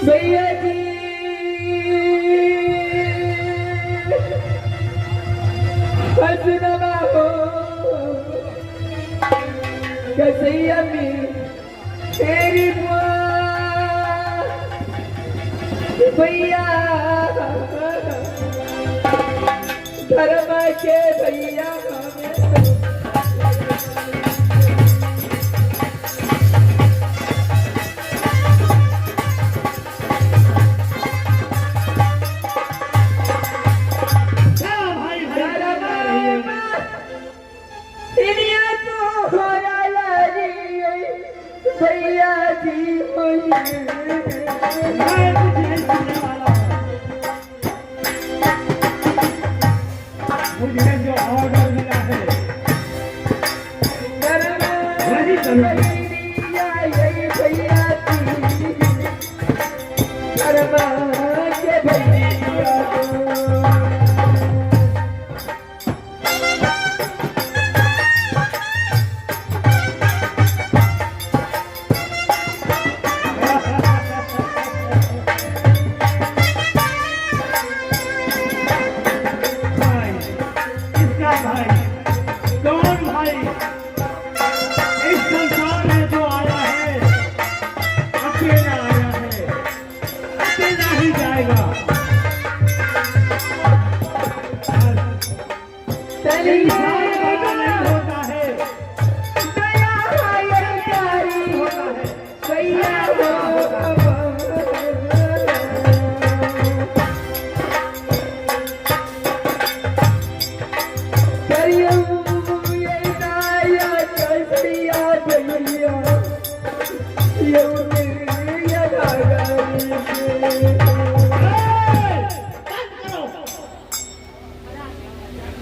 भैया जी हसना हो कसैया में तेरी भैया धर्म के भैया भैया जी मुझे जो ऑर्डर मिला है वही करूँगा। भैया के भैया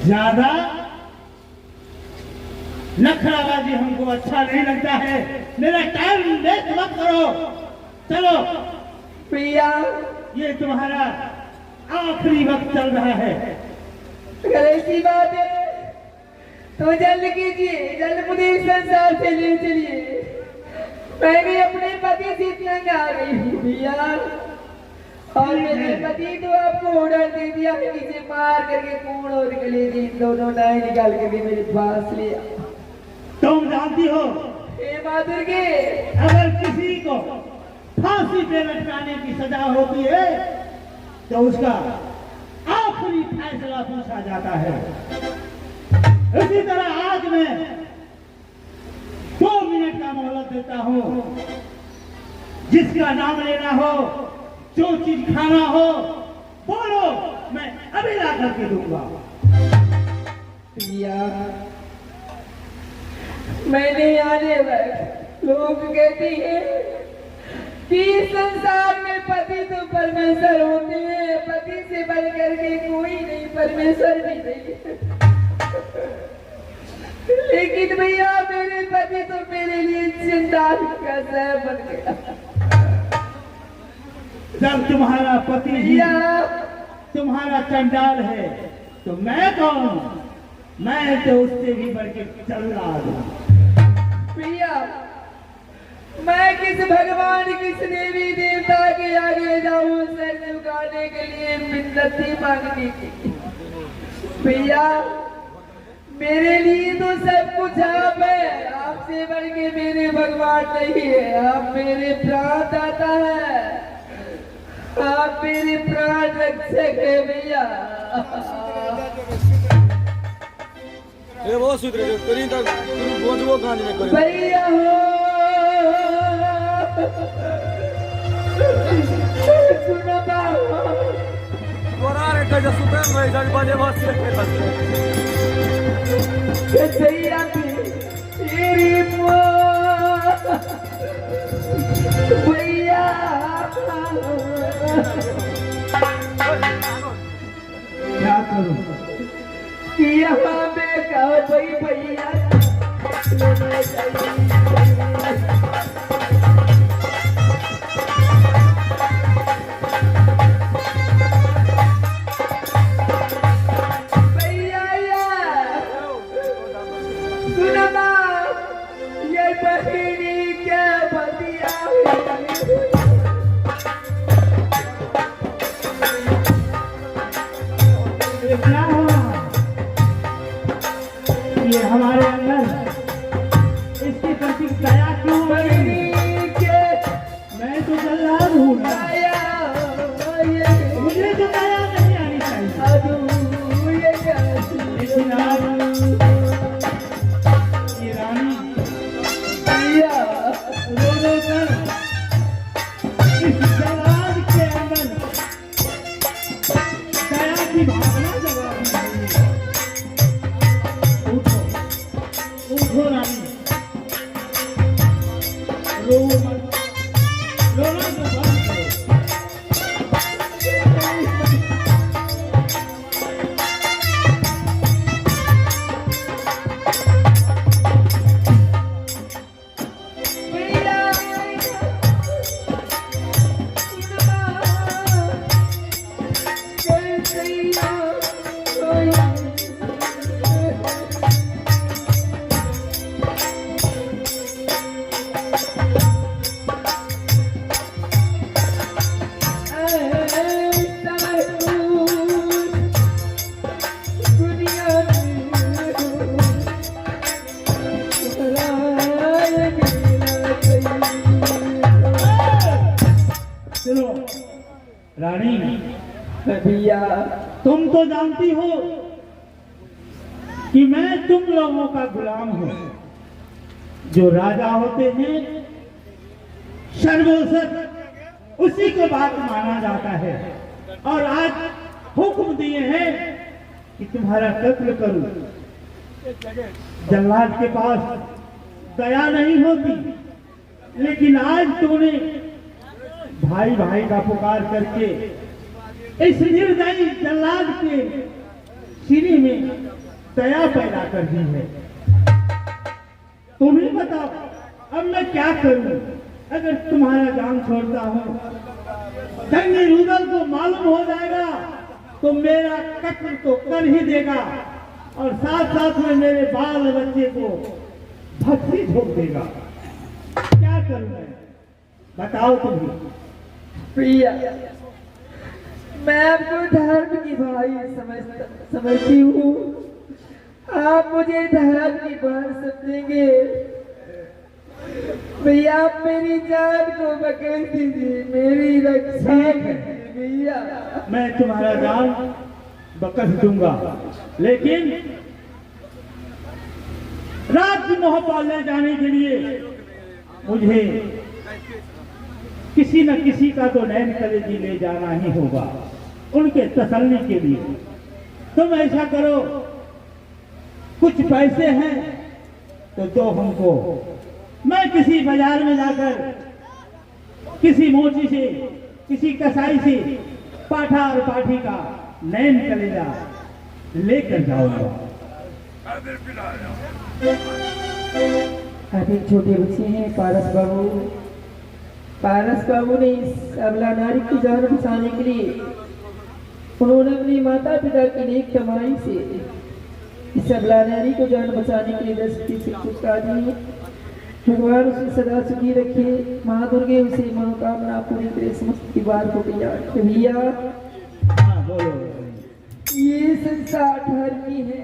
ज्यादा नखराबाजी हमको अच्छा नहीं लगता है। मेरा टाइम वेस्ट मत करो। चलो प्रिया, ये तुम्हारा आखिरी वक्त चल रहा है। अगर ऐसी बात है तो जल्द कीजिए, जल्द मुझे इस संसार से ले चलिए। मैंने अपने पति से तंग आ गई हूँ प्रिया, और मेरे पति तो आपको ऑर्डर दे दिया है कि इसे मार करके कूड़ और गले दोनों नाई निकाल करके मेरे पास लिया। तुम जानती हो हे माँ दुर्गे, अगर किसी को फांसी पे लटकाने की सजा होती है तो उसका आखिरी फैसला पूछा जाता है। इसी तरह आज मैं 2 मिनट का मोहलत देता हूँ। जिसका नाम लेना हो, जो चीज खाना हो बोलो, मैं अभी ला करके दूंगा। प्रिया, मैंने आने वक्त लोग कहते हैं कि संसार में पति तो परमेश्वर होते हैं, पति से बढ़कर के कोई नहीं, परमेश्वर भी नहीं। लेकिन भैया मेरे पति तो मेरे लिए चिंतान का सह बन गया। जब तुम्हारा पति ही तुम्हारा चंडाल है तो मैं कौन? मैं तो उससे भी बढ़ के चल रहा हूँ। प्रिया, मैं किस भगवान, किस देवी देवता के आगे जाऊं सर झुकाने के लिए, मिन्नती मांगने की? प्रिया, मेरे लिए तो सब कुछ आप है, आपसे बढ़ के मेरे भगवान नहीं है। आप मेरे प्राण दाता है, आप मेरे प्राण रक्षक है भैया। ए वो सुधरे करी तक बोझ वो गाने में करी भैया हो सुनो बाबा, बोरा रे का सुते में जान बाजे वासे भैया तेरी भैया क्या करूं? यहाँ में कहो भैया रो मत, रोना तो बंद करो। भैया सुनो रानी, भैया तुम तो जानती हो कि मैं तुम लोगों का गुलाम हूं। जो राजा होते हैं सर्वोसत उसी को बात माना जाता है। और आज हुक्म दिए हैं कि तुम्हारा कत्ल करूं। जल्लाद के पास दया नहीं होती, लेकिन आज तूने भाई भाई का पुकार करके इस निर्दयी जल्लाद के सीने में दया पैदा कर दी है। तुम ही बताओ अब मैं क्या करूं। अगर तुम्हारा जान छोड़ता हूं, जंगी रुदल को मालूम हो जाएगा तो मेरा कत्ल तो कर ही देगा और साथ साथ में मेरे बाल बच्चे को भक्ति झोंक देगा। क्या करूं मैं, बताओ तुम ही। भैया मैं आपको धर्म की भाई समझती हूँ। आप मुझे धर्म की बात समझेंगे। भैया आप मेरी जान को पकड़ दीजिए, मेरी रक्षा कीजिए भैया। मैं तुम्हारा जान बकस दूंगा, लेकिन राज्य मोहब्बत ले जाने के लिए मुझे किसी न किसी का तो नैन कलेजी ले जाना ही होगा, उनके तसल्ली के लिए। तुम ऐसा करो, कुछ पैसे हैं तो दो हमको। मैं किसी बाजार में जाकर किसी मोची से, किसी कसाई से पाठा और पाठी का नैन कलेजा लेकर जाऊंगा। अभी छोटे बच्चे हैं पारस बाबू ने इस अबला नारी की जान बचाने के लिए उन्होंने अपनी माता पिता की नेक कमाई से इस अबला नारी को जान बचाने के लिए 10 कुछ दी। भगवान उसे सदा सुखी रखे, माँ दुर्गे उसे मनोकामना पूरी करे, समस्त परिवार को भैया ये संसार धर्म की है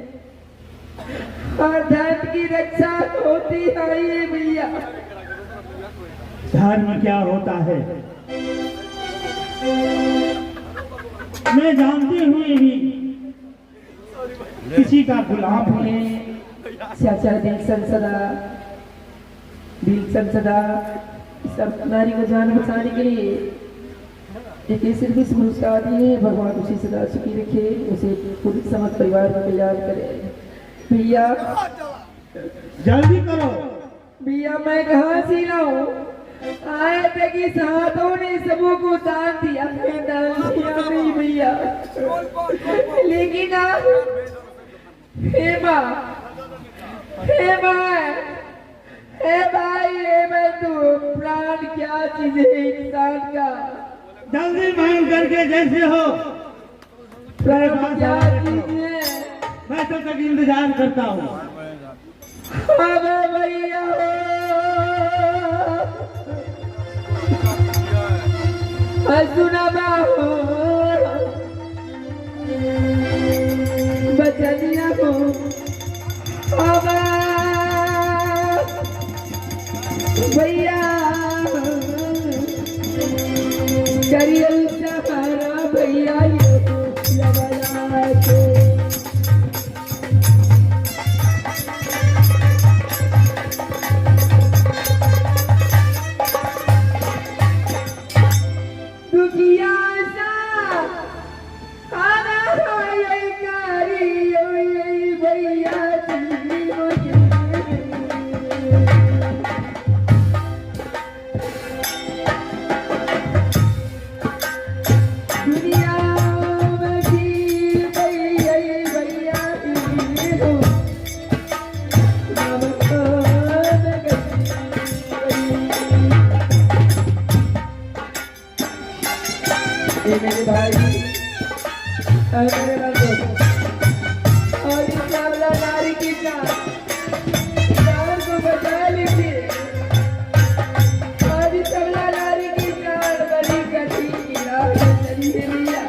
और धर्म की रक्षा होती है भैया। धर्म क्या होता है मैं जानती हुई भी किसी का गुलाम है। चाचा दिल संसदा सब नारी को जान बचाने के लिए एक सिर्फ पुरस्कार दिए। भगवान उसे सदा सुखी रखे, उसे पूरी समस्त परिवार को तैयार करे भैया। जल्दी करो भैया मैं कहाँ से लाऊं? आए थे कि साधुओं ने सबों को दान दिया, मैं दान दिया नहीं भैया। लेकिन आप हे भाई हे मैं तू प्राण क्या चीज है इंसान का। जल्दी मांग करके जैसे हो प्राण क्या चीज है, मैं तो तक इंतजार करता हूँ। अबे भैया सुना बाबू बचनिया को भैया करियल सहारा भैया ये लगा के दुखिया सा खाना खाए कारी भैया भाई और मेरे दोस्त और इस सावला नारी की जान को बचा लीजिए और इस सावला नारी की जान बड़ी कठिन राह चली है भैया।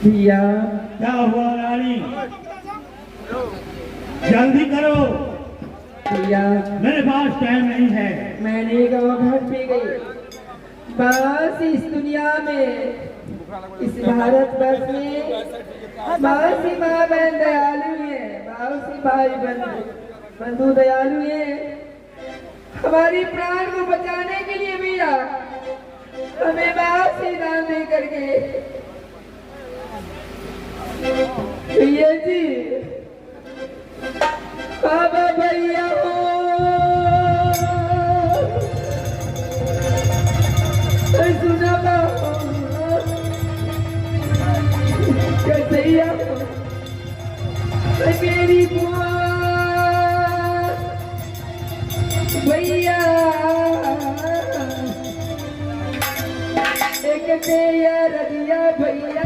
भैया क्या हुआ रानी, जल्दी करो भैया। मेरे पास टाइम नहीं है। मैंने वो घर पे गई बस इस दुनिया में, इस भारत वर्ष में बहुत सी माँ बहन दयालु है, बहुत सी भाई बंधु दयालु है। हमारी प्राण को बचाने के लिए भैया हमें बहुत सी दान दे करके भैया जी, बाबा भैया हो सुना कैसे मेरी बुआ भैया देखते या रजिया भैया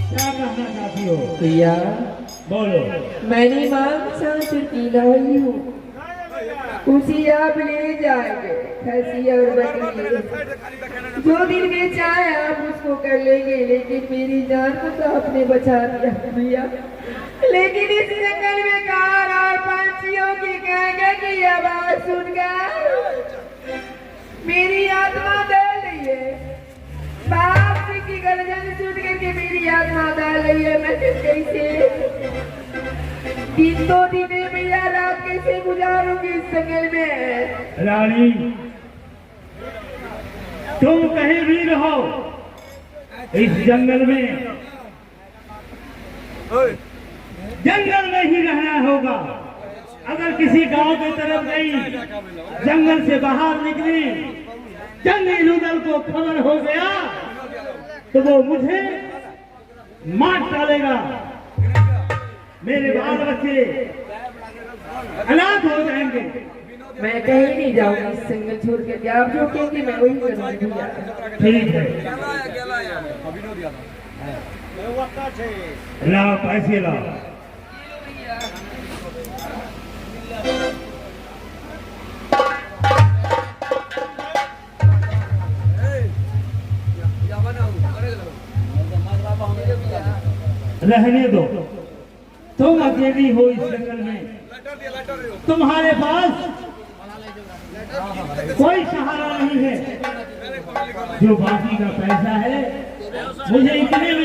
क्या कहना चाहती हो? भैया बोलो। मैंने मांग छुट्टी लाई हूँ, उसी आप ले जाएंगे खसी और बकरी। जो दिन में चाहे आप उसको कर लेंगे, लेकिन मेरी जान को तो आपने बचा दिया भैया। लेकिन इस जंगल में कार और पंछियों की गांगा की आवाज सुनकर मेरी आत्मा दल रही है। बाप की गर्जन सुन करके मेरी आत्मा दल रही है। मैं फिर कैसे दिन दो दिन भैया रात कैसे गुजारूंगी इस जंगल में? रानी, तुम कहीं भी रहो, इस जंगल में ही रहना होगा। अगर किसी गांव की तरफ गई, जंगल से बाहर निकली, जंगली नूडल को खबर हो गया तो वो मुझे मार डालेगा। मेरे बाल बच्चे अनाथ हो जाएंगे। मैं कहीं नहीं जाऊंगी इस जंगल छोड़ करके। आप जो कहेंगे मैं वही करूंगी भैया। ठीक है, लाओ पैसे लाओ। रहने दो, तुम अकेली हो इस जंगल में, तुम्हारे पास कोई सहारा नहीं है। जो बाकी का पैसा है मुझे इतने में